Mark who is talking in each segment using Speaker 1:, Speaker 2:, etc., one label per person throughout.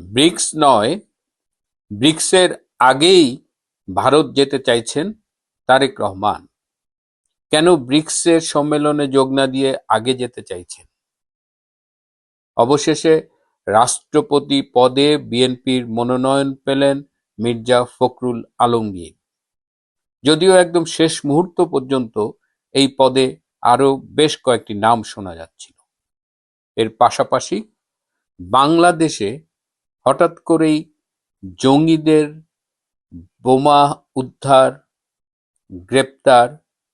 Speaker 1: Bricks নয়, ব্রিক্সের আগেই ভারত যেতে চাইছেন তারেক রহমান। কেন ব্রিক্সের সম্মেলনে যোগ না দিয়ে আগে যেতে চাইছেন? অবশেষে রাষ্ট্রপতি পদে বিএনপির মনোনয়ন পেলেন মির্জা ফখরুল আলমগীর। যদিও একদম শেষ মুহূর্ত পর্যন্ত এই পদে আরো বেশ কয়েকটি নাম শোনা যাচ্ছিল। এর পাশাপাশি বাংলাদেশে হঠাৎ করেই জঙ্গিদের বোমা উদ্ধার, গ্রেপ্তার,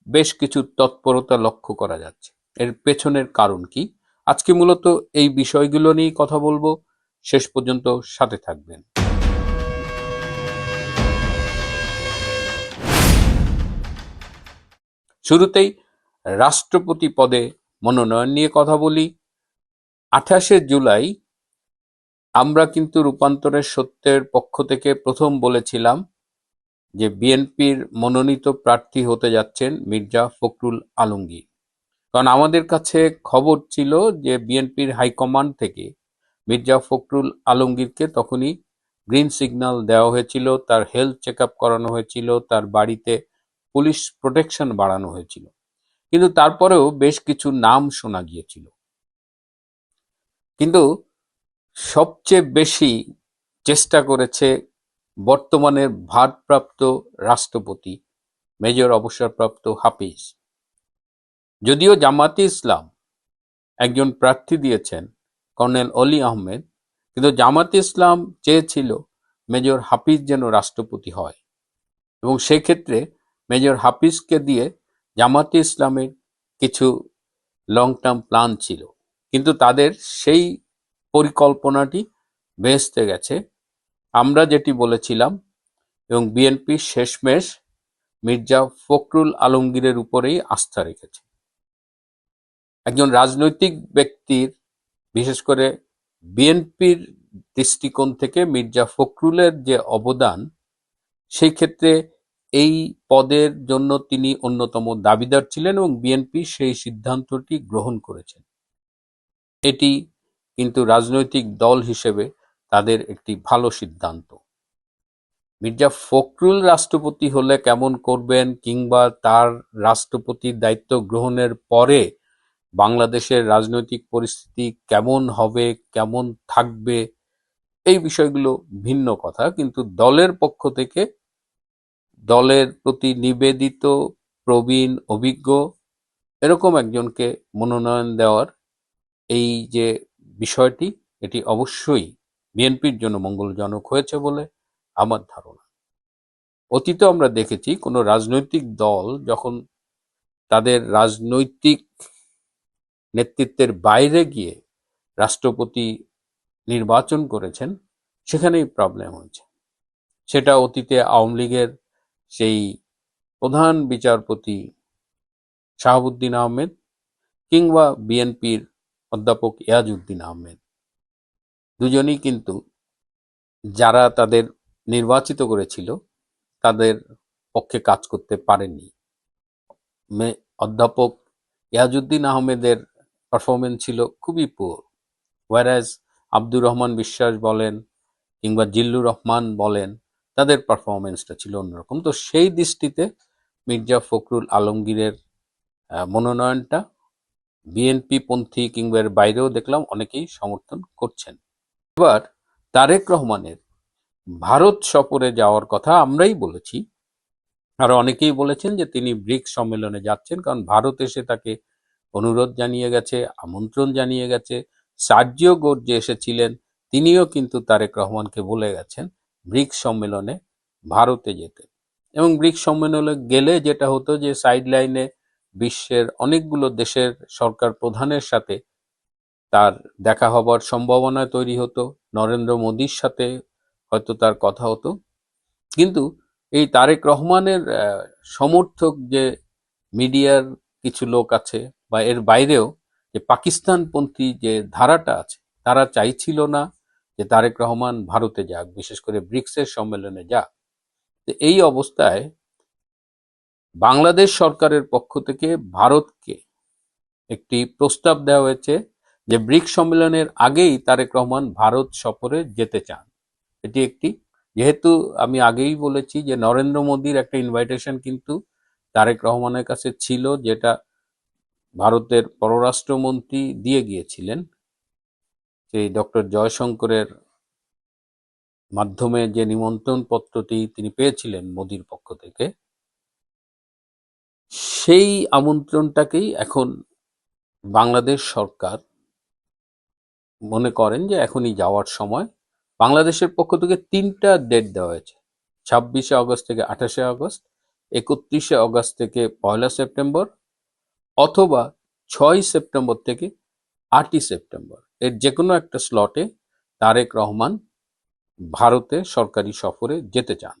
Speaker 1: বেশ কিছু তৎপরতা লক্ষ্য করা যাচ্ছে। এর পেছনের কারণ কি? আজকে মূলত এই বিষয়গুলো নিয়েই কথা বলবো। শেষ পর্যন্ত সাথে থাকবেন। শুরুতেই রাষ্ট্রপতি পদে মনোনয়ন নিয়ে কথা বলি। 28শে জুলাই আমরা কিন্তু রূপান্তরের সত্যের পক্ষ থেকে প্রথম বলেছিলাম যে বিএনপির মনোনীত প্রার্থী হতে যাচ্ছেন মির্জা ফখরুল আলমগীর। কারণ আমাদের কাছে খবর ছিল যে বিএনপির হাইকমান্ড থেকে মির্জা ফখরুল আলমগীরকে তখনই গ্রিন সিগন্যাল দেওয়া হয়েছিল, তার হেলথ চেক আপ করানো হয়েছিল, তার বাড়িতে পুলিশ প্রোটেকশন বাড়ানো হয়েছিল। কিন্তু তারপরেও বেশ কিছু নাম শোনা গিয়েছিল। কিন্তু সবচেয়ে বেশি চেষ্টা করেছে বর্তমানের ভারপ্রাপ্ত রাষ্ট্রপতি মেজর অবসরপ্রাপ্ত হাফিজ। যদিও জামাতে ইসলাম একজন প্রার্থী দিয়েছেন কর্নেল অলি আহমেদ, কিন্তু জামাতে ইসলাম চেয়েছিল মেজর হাফিজ যেন রাষ্ট্রপতি হয়, এবং সেক্ষেত্রে মেজর হাফিজকে দিয়ে জামাতে ইসলামের কিছু লং টার্ম প্ল্যান ছিল, কিন্তু তাদের সেই পরিকল্পনাটি ভেস্তে গেছে। আমরা যেটি বলেছিলাম, এবং বিএনপি শেষমেশ মির্জা ফখরুল আলমগীরের উপরেই আস্থা রেখেছে। একজন রাজনৈতিক ব্যক্তির, বিশেষ করে বিএনপির দৃষ্টিকোণ থেকে মির্জা ফখরুলের যে অবদান, সেই ক্ষেত্রে এই পদের জন্য তিনি অন্যতম দাবিদার ছিলেন এবং বিএনপি সেই সিদ্ধান্তটি গ্রহণ করেছেন। এটি কিন্তু রাজনৈতিক দল হিসেবে তাদের একটি ভালো সিদ্ধান্ত। মির্জা ফখরুল রাষ্ট্রপতি হলে কেমন করবেন, কিংবা তার রাষ্ট্রপতির দায়িত্ব গ্রহণের পরে বাংলাদেশের রাজনৈতিক পরিস্থিতি কেমন হবে, কেমন থাকবে, এই বিষয়গুলো ভিন্ন কথা। কিন্তু দলের পক্ষ থেকে দলের প্রতি নিবেদিত, প্রবীণ, অভিজ্ঞ এরকম একজনকে মনোনয়ন দেওয়ার এই যে বিষয়টি, এটি অবশ্যই বিএনপির জন্য মঙ্গলজনক হয়েছে বলে আমার ধারণা। অতীতে আমরা দেখেছি কোনো রাজনৈতিক দল যখন তাদের রাজনৈতিক নেতৃত্বের বাইরে গিয়ে রাষ্ট্রপতি নির্বাচন করেছেন, সেখানেই প্রবলেম হয়েছে। সেটা অতীতে আওয়ামী লীগের সেই প্রধান বিচারপতি শাহাবুদ্দিন আহমেদ, কিংবা বিএনপির অধ্যাপক ইয়াজউদ্দিন আহমেদ, দুজনেই কিন্তু যারা তাদের নির্বাচিত করেছিল তাদের পক্ষে কাজ করতে পারেননি। অধ্যাপক ইয়াজউদ্দিন আহমেদের পারফরমেন্স ছিল খুবই পুয়ার, ওয়ারাজ আব্দুর রহমান বিশ্বাস বলেন কিংবা জিল্লুর রহমান বলেন, তাদের পারফরমেন্সটা ছিল অন্যরকম। তো সেই দৃষ্টিতে মির্জা ফখরুল আলমগীরের মনোনয়নটা বিএনপি পন্থী কিংবা এর বাইরেও দেখলাম অনেকেই সমর্থন করছেন। এবার তারেক রহমানের ভারত সফরে যাওয়ার কথা আমরাই বলেছি, আর অনেকেই বলেছেন যে তিনি ব্রিক্স সম্মেলনে যাচ্ছেন, কারণ ভারত এসে তাকে অনুরোধ জানিয়ে গেছে, আমন্ত্রণ জানিয়ে গেছে। সার্জিও গোর যে এসেছিলেন, তিনিও কিন্তু তারেক রহমানকে বলে গেছেন ব্রিক্স সম্মেলনে ভারতে যেতে। এবং ব্রিক্স সম্মেলনে গেলে যেটা হতো যে সাইড লাইনে বিশ্বের অনেকগুলো দেশের সরকার প্রধানের সাথে তার দেখা হবার সম্ভাবনা তৈরি হতো, নরেন্দ্র মোদীর সাথে হয়তো তার কথা হতো। কিন্তু এই তারেক রহমানের সমর্থক যে মিডিয়ার কিছু লোক আছে, বা এর বাইরেও যে পাকিস্তানপন্থী যে ধারাটা আছে, তারা চাইছিল না যে তারেক রহমান ভারতে যাক, বিশেষ করে ব্রিক্সের সম্মেলনে যাক। তো এই অবস্থায় বাংলাদেশ সরকারের পক্ষ থেকে ভারতকে একটি প্রস্তাব দেওয়া হয়েছে যে ব্রিক্স সম্মেলনের আগেই তারেক রহমান ভারত সফরে যেতে চান। এটি একটি, যেহেতু আমি আগেই বলেছি যে নরেন্দ্র মোদীর একটা ইনভাইটেশন কিন্তু তারেক রহমানের কাছে ছিল, যেটা ভারতের পররাষ্ট্রমন্ত্রী দিয়ে গিয়েছিলেন, সেই ডক্টর জয়শঙ্করের মাধ্যমে যে নিমন্ত্রণ পত্রটি তিনি পেয়েছিলেন মোদীর পক্ষ থেকে, সেই আমন্ত্রণটাকেই এখন বাংলাদেশ সরকার মনে করেন যে এখনই যাওয়ার সময়। বাংলাদেশের পক্ষ থেকে 3টা ডেট দেওয়া হয়েছে: 26শে আগস্ট থেকে 28শে আগস্ট, 31শে আগস্ট থেকে 1লা সেপ্টেম্বর, অথবা 6ই সেপ্টেম্বর থেকে 8ই সেপ্টেম্বর। এর যে কোনো একটা স্লটে তারেক রহমান ভারতে সরকারি সফরে যেতে চান।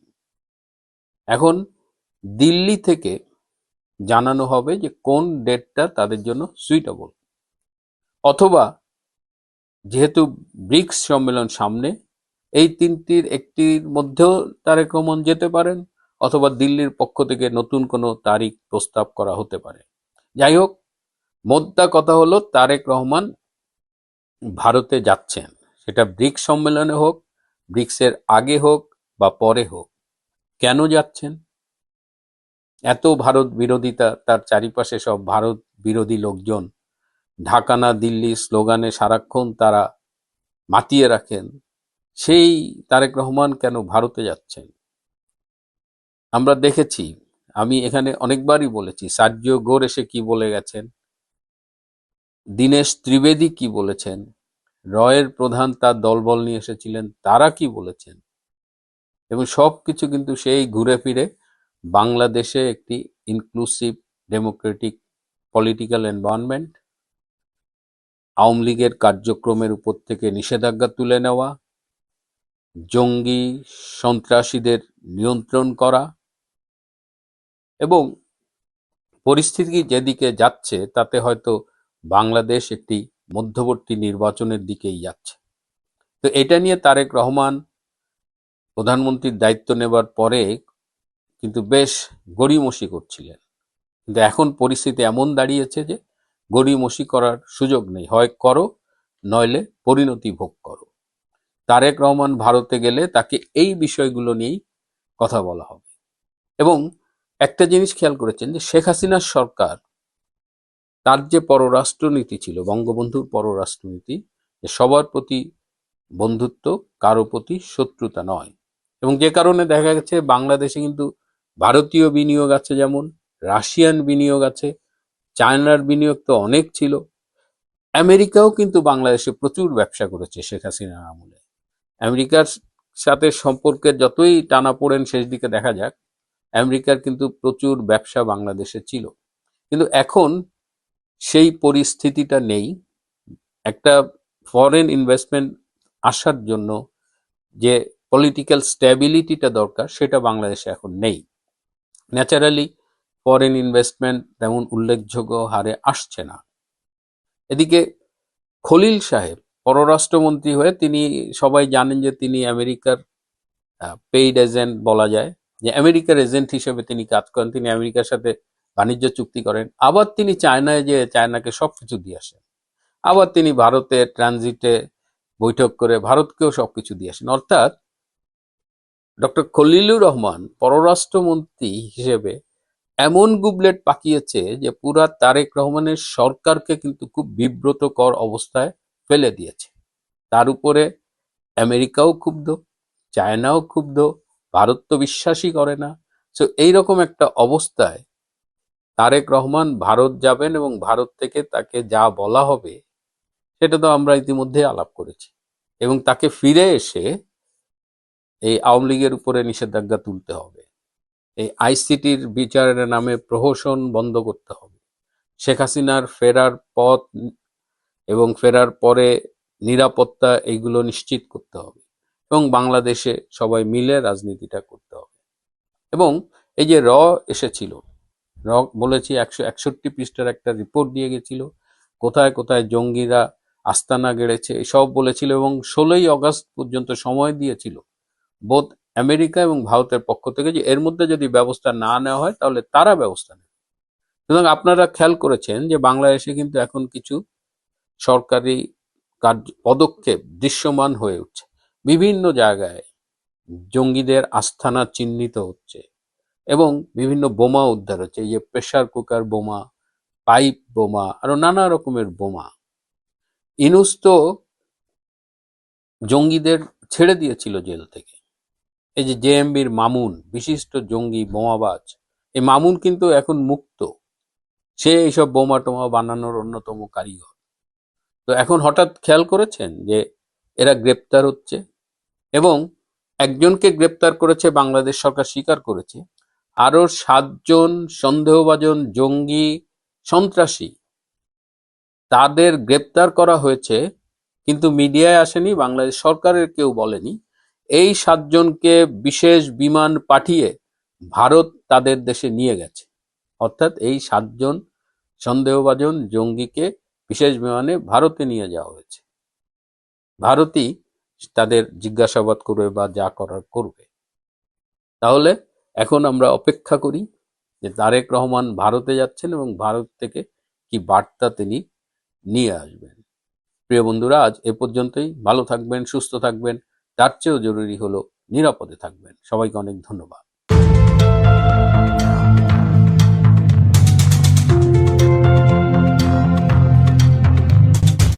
Speaker 1: এখন দিল্লি থেকে জানানো হবে যে কোন ডেটটা তাদের জন্য সুইটেবল, অথবা যেহেতু ব্রিক্স সম্মেলন সামনে, এই তিনটির একটির মধ্যেও তারেক রহমান যেতে পারেন, অথবা দিল্লির পক্ষ থেকে নতুন কোনো তারিখ প্রস্তাব করা হতে পারে। যাই হোক, মোদ্দা কথা হলো তারেক রহমান ভারতে যাচ্ছেন, সেটা ব্রিক্স সম্মেলনে হোক, ব্রিক্সের আগে হোক বা পরে হোক। কেন যাচ্ছেন? এত ভারত বিরোধিতা, তার চারিপাশে সব ভারত বিরোধী লোকজন, ঢাকা না দিল্লি স্লোগানে সারাক্ষণ তারা মাতিয়ে রাখেন। সেই তারেক রহমান কেন ভারতে যাচ্ছেন? আমরা দেখেছি, আমি এখানে অনেকবারই বলেছি, সার্জিও গোর এসে কি বলে গেছেন, দীনেশ ত্রিবেদী কি বলেছেন, রয়ের প্রধান তার দলবল নিয়ে এসেছিলেন, তারা কি বলেছেন, এবং সবকিছু কিন্তু সেই ঘুরে ফিরে বাংলাদেশে একটি inclusive Democratic political environment, Awami লীগের কার্যক্রমের উপর থেকে নিষেধাজ্ঞা তুলে নেওয়া, জঙ্গি সন্ত্রাসীদের নিয়ন্ত্রণ করা, এবং পরিস্থিতি যেদিকে যাচ্ছে তাতে হয়তো বাংলাদেশ একটি মধ্যবর্তী নির্বাচনের দিকেই যাচ্ছে। তো এটা নিয়ে তারেক রহমান প্রধানমন্ত্রীর দায়িত্ব নেবার পরে কিন্তু বেশ গড়িমসি করছিলেন, কিন্তু এখন পরিস্থিতি এমন দাঁড়িয়েছে যে গড়িমসি করার সুযোগ নেই, হয় করো নইলে পরিণতি ভোগ করো। তারেক রহমান ভারতে গেলে তাকে এই বিষয়গুলো নিয়েই কথা বলা হবে। এবং একটা জিনিস খেয়াল করেছেন যে শেখ হাসিনার সরকার, তার যে পররাষ্ট্রনীতি ছিল, বঙ্গবন্ধুর পররাষ্ট্রনীতি, যে সবার প্রতি বন্ধুত্ব, কারো প্রতি শত্রুতা নয়, এবং যে কারণে দেখা গেছে বাংলাদেশে কিন্তু ভারতীয় বিনিয়োগ আছে, যেমন রাশিয়ান বিনিয়োগ আছে, চায়নার বিনিয়োগ তো অনেক ছিল, আমেরিকাও কিন্তু বাংলাদেশে প্রচুর ব্যবসা করেছে শেখ হাসিনার আমলে। আমেরিকার সাথে সম্পর্কের যতই টানাপোড়েন শেষ দিকে দেখা যাক, আমেরিকার কিন্তু প্রচুর ব্যবসা বাংলাদেশে ছিল। কিন্তু এখন সেই পরিস্থিতিটা নেই। একটা ফরেন ইনভেস্টমেন্ট আসার জন্য যে পলিটিক্যাল স্ট্যাবিলিটিটা দরকার, সেটা বাংলাদেশে এখন নেই। ন্যাচারালি ফরেন ইনভেস্টমেন্ট তেমন উল্লেখযোগ্য হারে আসছে না। এদিকে খলিল সাহেব পররাষ্ট্রমন্ত্রী হয়ে, তিনি সবাই জানেন যে তিনি আমেরিকার পেইড এজেন্ট বলা যায়, যে আমেরিকার এজেন্ট হিসেবে তিনি কাজ করেন, তিনি আমেরিকার সাথে বাণিজ্য চুক্তি করেন, আবার তিনি চায়নায় যে চায়নাকে সবকিছু দিয়ে আসেন, আবার তিনি ভারতে ট্রানজিটে বৈঠক করে ভারতকেও সবকিছু দিয়ে আসেন। অর্থাৎ ডক্টর খলিলুর রহমান পররাষ্ট্রমন্ত্রী হিসেবে এমন গুবলেট পাকিয়েছে যে পুরা তারেক রহমানের সরকারকে কিন্তু খুব বিব্রতকর অবস্থায় ফেলে দিয়েছে। তার উপরে আমেরিকাও ক্ষুব্ধ, চায়নাও ক্ষুব্ধ, ভারত তো বিশ্বাসই করে না। সো এইরকম একটা অবস্থায় তারেক রহমান ভারত যাবেন, এবং ভারত থেকে তাকে যা বলা হবে সেটা তো আমরা ইতিমধ্যে আলাপ করেছি, এবং তাকে ফিরে এসে এই আওয়ামী লীগের উপরে নিষেধাজ্ঞা তুলতে হবে, এই আইসিটির বিচারের নামে প্রহসন বন্ধ করতে হবে, শেখ হাসিনার ফেরার পথ এবং ফেরার পরে নিরাপত্তা এইগুলো নিশ্চিত করতে হবে, এবং বাংলাদেশে সবাই মিলে রাজনীতিটা করতে হবে। এবং এই যে এসেছিল, বলেছি 161 পৃষ্ঠার একটা রিপোর্ট দিয়ে গেছিল, কোথায় কোথায় জঙ্গিরা আস্তানা গেড়েছে এসব বলেছিল, এবং 16ই আগস্ট পর্যন্ত সময় দিয়েছিল বোধ আমেরিকা এবং ভারতের পক্ষ থেকে, যে এর মধ্যে যদি ব্যবস্থা না নেওয়া হয় তাহলে তারা ব্যবস্থা নেবে। সুতরাং আপনারা খেয়াল করেছেন যে বাংলাদেশে কিন্তু এখন কিছু সরকারি পদক্ষেপ দৃশ্যমান হয়ে উঠছে। বিভিন্ন জায়গায় জঙ্গিদের আস্তানা চিহ্নিত হচ্ছে এবং বিভিন্ন বোমা উদ্ধার হচ্ছে, এই যে প্রেসার কুকার বোমা, পাইপ বোমা, আরো নানা রকমের বোমা। ইনুস তো জঙ্গিদের ছেড়ে দিয়েছিল জেল থেকে। এই যে জেএমবির মামুন, বিশিষ্ট জঙ্গি বোমাবাজ, এই মামুন কিন্তু এখন মুক্ত, সে এইসব বোমা টোমা বানানোর অন্যতম কারিগর। তো এখন হঠাৎ খেয়াল করেছেন যে এরা গ্রেপ্তার হচ্ছে, এবং একজনকে গ্রেপ্তার করেছে বাংলাদেশ সরকার স্বীকার করেছে, আরো 7 জন সন্দেহভাজন জঙ্গি সন্ত্রাসী তাদের গ্রেপ্তার করা হয়েছে, কিন্তু মিডিয়ায় আসেনি, বাংলাদেশ সরকারের কেউ বলেনি। এই 7 জনকে বিশেষ বিমান পাঠিয়ে ভারত তাদের দেশে নিয়ে গেছে। অর্থাৎ এই 7 জন সন্দেহভাজন জঙ্গিকে বিশেষ বিমানে ভারতে নিয়ে যাওয়া হয়েছে। ভারতই তাদের জিজ্ঞাসাবাদ করবে বা যা করার করবে। তাহলে এখন আমরা অপেক্ষা করি যে তারেক রহমান ভারতে যাচ্ছেন এবং ভারত থেকে কি বার্তা তিনি নিয়ে আসবেন। প্রিয় বন্ধুরা, আজ এ পর্যন্তই। ভালো থাকবেন, সুস্থ থাকবেন, তার চেয়েও জরুরি হলো নিরাপদে থাকবেন। সবাইকে অনেক ধন্যবাদ।